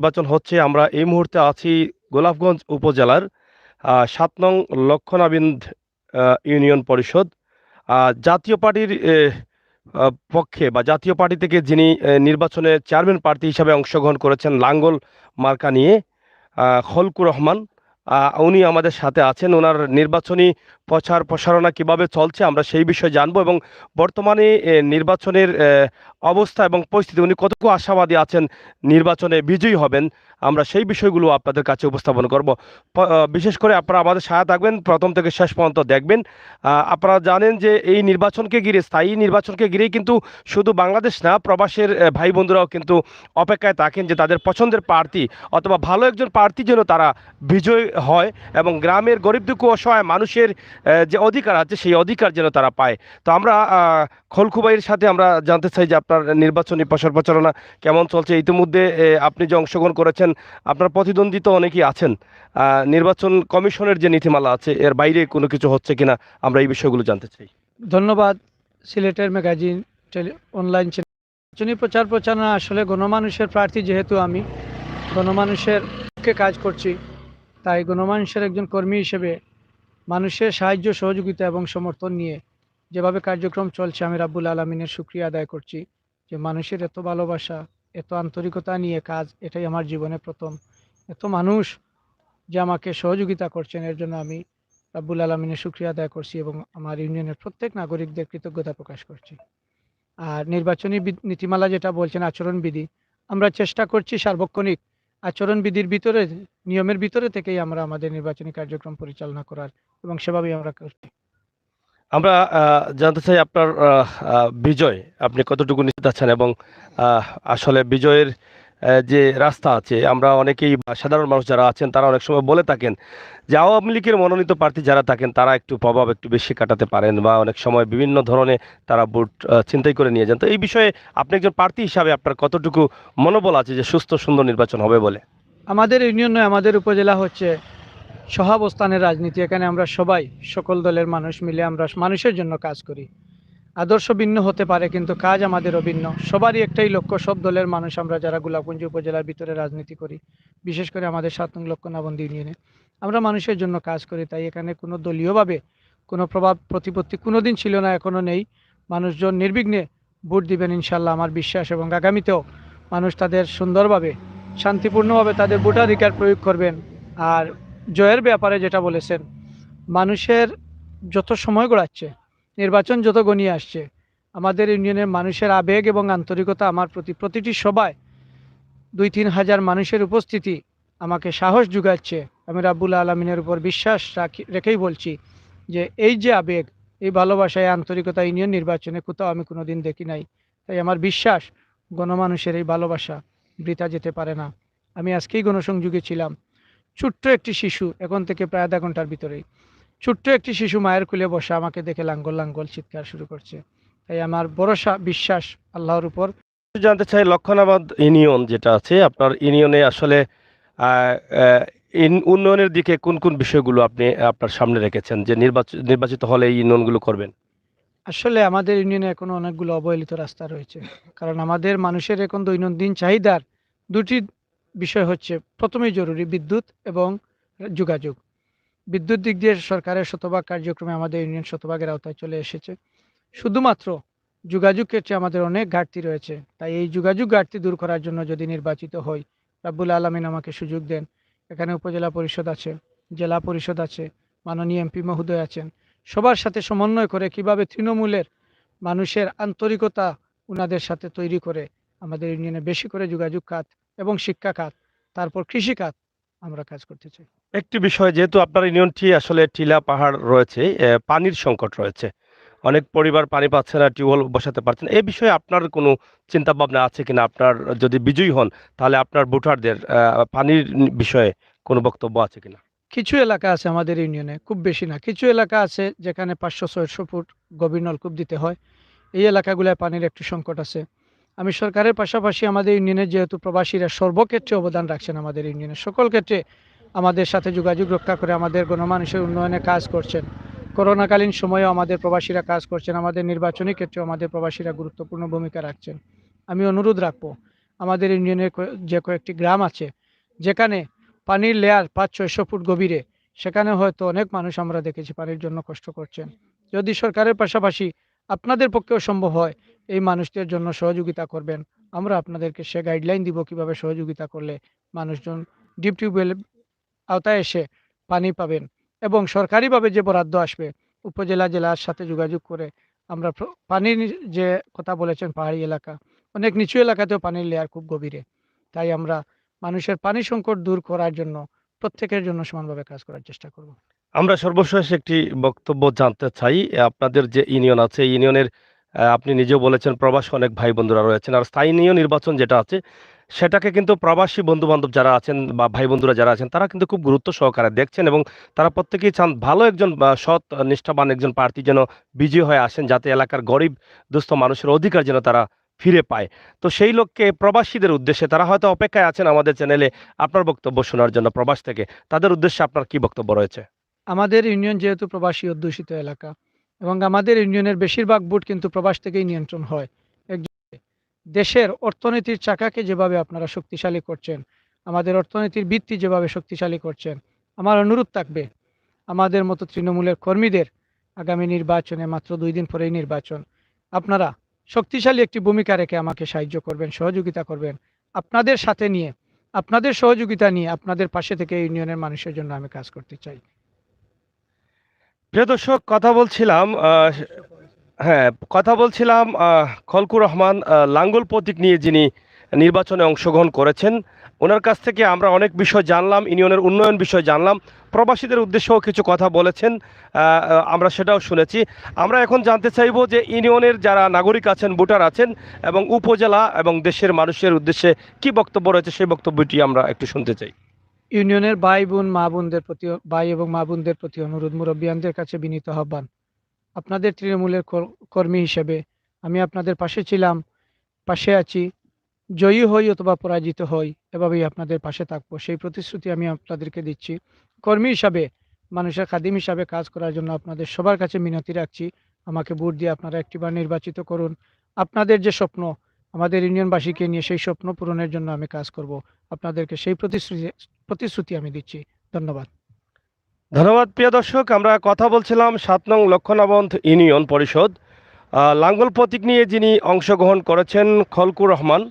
নির্বাচন হচ্ছে। আমরা এই মুহূর্তে আছি গোলাপগঞ্জ উপজেলার ৭ নং লক্ষণাবিন্দ ইউনিয়ন পরিষদ। জাতীয় পার্টির পক্ষে বা জাতীয় পার্টি থেকে যিনি নির্বাচনে চেয়ারম্যান প্রার্থী হিসাবে অংশগ্রহণ করেছেন লাঙ্গল মার্কা নিয়ে, খলকুর রহমান, উনি আমাদের সাথে আছেন। ওনার নির্বাচনী প্রচার প্রসারণা কিভাবে চলছে আমরা সেই বিষয়ে জানবো, এবং বর্তমানে নির্বাচনের অবস্থা এবং পরিস্থিতি, উনি কতটুকু আশাবাদী আছেন নির্বাচনে বিজয়ী হবেন, আমরা সেই বিষয়গুলো আপনাদের কাছে উপস্থাপন করব। বিশেষ করে আপনারা আমাদের সাথে থাকবেন, প্রথম থেকে শেষ পর্যন্ত দেখবেন। আপনারা জানেন যে এই নির্বাচনকে ঘিরে, স্থায়ী নির্বাচনকে ঘিরেই কিন্তু শুধু বাংলাদেশ না, প্রবাসের ভাই বন্ধুরাও কিন্তু অপেক্ষায় থাকেন যে তাদের পছন্দের প্রার্থী অথবা ভালো একজন প্রার্থী যেন তারা বিজয় হয়, এবং গ্রামের গরিব দুঃখ অসহায় মানুষের যে অধিকার আছে সেই অধিকার যেন তারা পায়। তো আমরা খলকুবাইয়ের সাথে আমরা জানতে চাই যে আপনার নির্বাচনী প্রচার প্রচারণা কেমন চলছে। ইতিমধ্যে আপনি যে অংশগ্রহণ করেছেন, আপনার প্রতিদ্বন্দ্বী তো অনেকেই আছেন। নির্বাচন কমিশনের যে নীতিমালা আছে এর বাইরে কোনো কিছু হচ্ছে কিনা আমরা এই বিষয়গুলো জানতে চাই। ধন্যবাদ। সিলেটের ম্যাগাজিন অনলাইন নির্বাচনী প্রচার প্রচারণা আসলে গণমানুষের প্রার্থী, যেহেতু আমি গণমানুষের পক্ষে কাজ করছি, তাই গণমানুষের একজন কর্মী হিসেবে মানুষের সাহায্য সহযোগিতা এবং সমর্থন নিয়ে যেভাবে কার্যক্রম চলছে, আমি রাব্বুল আলমিনের শুকরিয়া আদায় করছি যে মানুষের এত ভালোবাসা, এত আন্তরিকতা নিয়ে কাজ, এটাই আমার জীবনে প্রথম। এত মানুষ যে আমাকে সহযোগিতা করছেন, এর জন্য আমি রাব্বুল আলমিনের শুকরিয়া আদায় করছি এবং আমার ইউনিয়নের প্রত্যেক নাগরিকদের কৃতজ্ঞতা প্রকাশ করছি। আর নির্বাচনী নীতিমালা যেটা বলছেন, আচরণবিধি, আমরা চেষ্টা করছি সার্বক্ষণিক আচরণবিধির ভিতরে, নিয়মের ভিতরে থেকেই আমরা আমাদের নির্বাচনী কার্যক্রম পরিচালনা করার, এবং সেভাবেই আমরা করছি। আমরা জানতে চাই আপনার বিজয় আপনি কতটুকু নিশ্চিত আছেন, এবং আসলে বিজয়ের যে রাস্তা আছে, আমরা অনেকেই সাধারণ মানুষ যারা আছেন তারা অনেক সময় বলে থাকেন যে আওয়ামী লীগের মনোনীত প্রার্থী যারা থাকেন তারা একটু প্রভাব একটু বেশি কাটাতে পারেন, বা অনেক সময় বিভিন্ন ধরনের তারা ভোট ছিনতাই করে নিয়ে যান। তো এই বিষয়ে আপনি একজন প্রার্থী হিসাবে আপনার কতটুকু মনোবল আছে যে সুস্থ সুন্দর নির্বাচন হবে বলে? আমাদের ইউনিয়ন নয়, আমাদের উপজেলা হচ্ছে সহাবস্থানের রাজনীতি। এখানে আমরা সবাই, সকল দলের মানুষ মিলে আমরা মানুষের জন্য কাজ করি। আদর্শ ভিন্ন হতে পারে কিন্তু কাজ আমাদের অভিন্ন। সবারই একটাই লক্ষ্য, সব দলের মানুষ আমরা যারা গোলাপগঞ্জ উপজেলার ভিতরে রাজনীতি করি, বিশেষ করে আমাদের ৭ নং লক্ষণাবন্দি ইউনিয়নে আমরা মানুষের জন্য কাজ করি। তাই এখানে কোনো দলীয়ভাবে কোনো প্রভাব প্রতিপত্তি কোনোদিন ছিল না, এখনও নেই। মানুষজন নির্বিঘ্নে ভোট দিবেন ইনশাল্লাহ, আমার বিশ্বাস, এবং আগামীতেও মানুষ তাদের সুন্দরভাবে শান্তিপূর্ণভাবে তাদের ভোটাধিকার প্রয়োগ করবেন। আর জয়ের ব্যাপারে যেটা বলেছেন, মানুষের যত সময় গড়াচ্ছে, নির্বাচন যত ঘনিয়ে আসছে, আমাদের ইউনিয়নের মানুষের আবেগ এবং আন্তরিকতা আমার প্রতি, প্রতিটি সভায় ২-৩ হাজার মানুষের উপস্থিতি আমাকে সাহস যোগাচ্ছে। আমি রাব্বুল আলমিনের উপর বিশ্বাস রেখেই বলছি যে এই যে আবেগ, এই ভালোবাসা, এই আন্তরিকতা ইউনিয়ন নির্বাচনে কোথাও আমি কোনোদিন দেখি নাই। তাই আমার বিশ্বাস গণমানুষের এই ভালোবাসা বৃথা যেতে পারে না। আমি আজকেই গণসংযোগে ছিলাম। ছোট্ট একটি শিশু, এখন থেকে প্রায় আধা ঘন্টার ভিতরেই ছোট্ট একটি শিশু মায়ের কোলে বসে আমাকে দেখে লাঙ্গল লাঙ্গল চিৎকার শুরু করছে। তাই আমার ভরসা, বিশ্বাস আল্লাহর উপর। জানতে চাই লক্ষণাবাদ ইউনিয়ন যেটা আছে, আপনার ইউনিয়নে আসলে আহ, আহ, উন্নয়নের দিকে কোন কোন বিষয়গুলো আপনি আপনার সামনে রেখেছেন যে নির্বাচিত হলে এই ইউনিয়নগুলো করবেন? আসলে আমাদের ইউনিয়নে এখনো অনেকগুলো অবহেলিত রাস্তা রয়েছে, কারণ আমাদের মানুষের এখন দৈনন্দিন চাহিদার দুটি বিষয় হচ্ছে প্রথমেই জরুরি, বিদ্যুৎ এবং যোগাযোগ। বিদ্যুৎ দিক দিয়ে সরকারের শতভাগ কার্যক্রমে আমাদের ইউনিয়ন শতভাগের আওতায় চলে এসেছে। শুধুমাত্র যোগাযোগ ক্ষেত্রে আমাদের অনেক ঘাটতি রয়েছে। তাই এই যোগাযোগ ঘাটতি দূর করার জন্য যদি নির্বাচিত হই, রাব্বুল আলমিন আমাকে সুযোগ দেন, এখানে উপজেলা পরিষদ আছে, জেলা পরিষদ আছে, মাননীয় এমপি মহোদয় আছেন, সবার সাথে সমন্বয় করে কিভাবে তৃণমূলের মানুষের আন্তরিকতা উনাদের সাথে তৈরি করে আমাদের ইউনিয়নে বেশি করে যোগাযোগ খাত এবং শিক্ষা খাত, তারপর কৃষি খাত আমরা কাজ করতে চাই। একটি বিষয়, যেহেতু আপনার ইউনিয়নটি আসলে টিলা পাহাড় রয়েছে, পানির সংকট রয়েছে, অনেক পরিবার পানি পাচ্ছে না, টিউবওয়েল বসাতে পারছে না, এই বিষয়ে আপনার কোনো চিন্তা ভাবনা আছে কিনা? আপনার যদি বিজয়ী হন তাহলে আপনার ভোটারদের পানির বিষয়ে কোনো বক্তব্য আছে কিনা? কিছু এলাকা আছে আমাদের ইউনিয়নে, খুব বেশি না, কিছু এলাকা আছে যেখানে 500-600 ফুট গভীর নলকূপ দিতে হয়। এই এলাকাগুলোয় পানির একটু সংকট আছে। আমি সরকারের পাশাপাশি আমাদের ইউনিয়নে যেহেতু প্রবাসীরা সর্বক্ষেত্রে অবদান রাখছেন, আমাদের ইউনিয়নের সকল ক্ষেত্রে আমাদের সাথে যোগাযোগ রক্ষা করে আমাদের গণমানুষের উন্নয়নে কাজ করছেন। করোনাকালীন সময়েও আমাদের প্রবাসীরা কাজ করছেন, আমাদের নির্বাচনী ক্ষেত্রেও আমাদের প্রবাসীরা গুরুত্বপূর্ণ ভূমিকা রাখছেন। আমি অনুরোধ রাখবো আমাদের ইউনিয়নের যে কয়েকটি গ্রাম আছে যেখানে পানির লেয়ার 500-600 ফুট গভীরে, সেখানে হয়তো অনেক মানুষ আমরা দেখেছি পানির জন্য কষ্ট করছেন। যদি সরকারের পাশাপাশি আপনাদের পক্ষেও সম্ভব হয় এই মানুষদের জন্য সহযোগিতা করবেন, আমরা আপনাদেরকে সে গাইডলাইন দিব কিভাবে সহযোগিতা করলে মানুষজন ডিপ টিউবওয়েল আওতায় এসে পানি পাবেন। এবং সরকারিভাবে যে বরাদ্দ আসবে উপজেলা জেলার সাথে যোগাযোগ করে আমরা পানির যে কথা বলেছেন পাহাড়ি এলাকা, অনেক নিচু এলাকাতেও পানির লেয়ার খুব গভীরে। তাই আমরা মানুষের পানি সংকট দূর করার জন্য প্রত্যেকের জন্য সমানভাবে কাজ করার চেষ্টা করব। আমরা সর্বশেষ একটি বক্তব্য জানতে চাই। আপনাদের যে ইউনিয়ন আছে, এই ইউনিয়নের আপনি নিজেও বলেছেন প্রবাসী অনেক ভাই বন্ধুরা রয়েছেন। আর স্থানীয় নির্বাচন যেটা আছে, সেটাকে কিন্তু প্রবাসী বন্ধু-বান্ধব যারা আছেন বা ভাই বন্ধুরা যারা আছেন, তারা কিন্তু খুব গুরুত্ব সহকারে দেখছেন এবং তারা প্রত্যেকেই চান ভালো একজন সৎ নিষ্ঠাবান একজন প্রার্থী যেন বিজয়ী হয়ে আসেন, যাতে এলাকার গরিব দুস্থ মানুষের অধিকার যেন তারা ফিরে পায়। তো সেই লক্ষ্যে প্রবাসীদের উদ্দেশ্যে তারা হয়তো অপেক্ষায় আছেন আমাদের চ্যানেলে আপনার বক্তব্য শোনার জন্য প্রবাস থেকে। তাদের উদ্দেশ্যে আপনার কি বক্তব্য রয়েছে? আমাদের ইউনিয়ন যেহেতু প্রবাসী অধ্যুষিত এলাকা এবং আমাদের ইউনিয়নের বেশিরভাগ ভোট কিন্তু প্রবাস থেকেই নিয়ন্ত্রণ হয়। একজন দেশের অর্থনীতির চাকাকে যেভাবে আপনারা শক্তিশালী করছেন, আমাদের অর্থনীতির ভিত্তি যেভাবে শক্তিশালী করছেন, আমার অনুরোধ থাকবে আমাদের মতো তৃণমূলের কর্মীদের আগামী নির্বাচনে, মাত্র 2 দিন পরেই নির্বাচন, আপনারা শক্তিশালী একটি ভূমিকা রেখে আমাকে সাহায্য করবেন, সহযোগিতা করবেন। আপনাদের সাথে নিয়ে, আপনাদের সহযোগিতা নিয়ে, আপনাদের পাশে থেকে ইউনিয়নের মানুষের জন্য আমি কাজ করতে চাই। প্রিয় দর্শক, কথা বলছিলাম হ্যাঁ, কথা বলছিলাম খলকুর রহমান লাঙ্গল প্রতীক নিয়ে, যিনি নির্বাচনে অংশগ্রহণ করেছেন। ওনার কাছ থেকে আমরা অনেক বিষয় জানলাম, ইউনিয়নের উন্নয়ন বিষয় জানলাম, প্রবাসীদের উদ্দেশ্যেও কিছু কথা বলেছেন, আমরা সেটাও শুনেছি। আমরা এখন জানতে চাইব যে ইউনিয়নের যারা নাগরিক আছেন, ভোটার আছেন এবং উপজেলা এবং দেশের মানুষের উদ্দেশ্যে কি বক্তব্য রয়েছে, সেই বক্তব্যটি আমরা একটু শুনতে চাই। ইউনিয়নের ভাই বোন মা বোনদের প্রতি, ভাই এবং মা বোনদের প্রতি অনুরোধ, মুরব্বিয়ানদের কাছে বিনীত আহ্বান, আপনাদের তৃণমূলের কর্মী হিসেবে আমি আপনাদের পাশে ছিলাম, পাশে আছি। জয়ী হই অথবা পরাজিত হই, এভাবেই আপনাদের পাশে থাকবো, সেই প্রতিশ্রুতি আমি আপনাদেরকে দিচ্ছি। কর্মী হিসাবে, মানুষের খাদিম হিসাবে কাজ করার জন্য আপনাদের সবার কাছে মিনতি রাখছি, আমাকে ভোট দিয়ে আপনারা একটিবার নির্বাচিত করুন। আপনাদের যে স্বপ্ন আমাদের ইউনিয়নবাসীকে নিয়ে, সেই স্বপ্ন পূরণের জন্য আমি কাজ করব। আপনাদেরকে সেই প্রতিশ্রুতি আমি দিচ্ছি। ধন্যবাদ। ধন্যবাদ। প্রিয় দর্শক, আমরা কথা বলছিলাম 7 নং লক্ষ্মণাবন্ধ ইউনিয়ন পরিষদ লাঙ্গল প্রতীক নিয়ে যিনি অংশগ্রহণ করেছেন, খলকুর রহমান।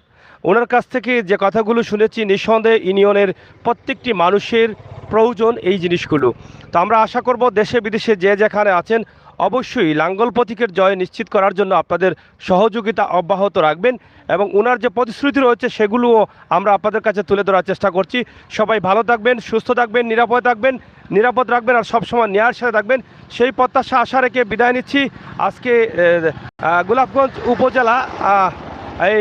ওনার কাছ থেকে যে কথাগুলো শুনেছি, নিঃসন্দেহে ইউনিয়নের প্রত্যেকটি মানুষের প্রয়োজন এই জিনিসগুলো। তো আমরা আশা করব দেশে বিদেশে যে যেখানে আছেন, অবশ্যই লাঙ্গল প্রতীকের জয় নিশ্চিত করার জন্য আপনাদের সহযোগিতা অব্যাহত রাখবেন এবং ওনার যে প্রতিশ্রুতি রয়েছে সেগুলোও আমরা আপনাদের কাছে তুলে ধরার চেষ্টা করছি। সবাই ভালো থাকবেন, সুস্থ থাকবেন, নিরাপদ রাখবেন আর সবসময় ন্যায়ের সাথে থাকবেন, সেই প্রত্যাশা আশা রেখে বিদায় নিচ্ছি। আজকে গোলাপগঞ্জ উপজেলা এই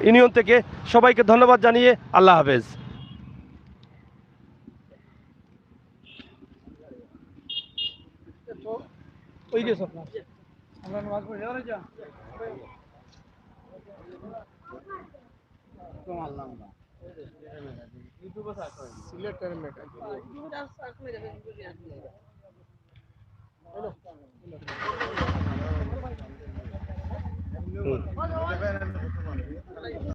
ইউনিয়ন থেকে সবাইকে ধন্যবাদ জানিয়ে আল্লাহ হাফেজ। ওই যে স্বপ্ন আমরা নামাজ পড়ে যাওয়ার যা সিলেটের মেটা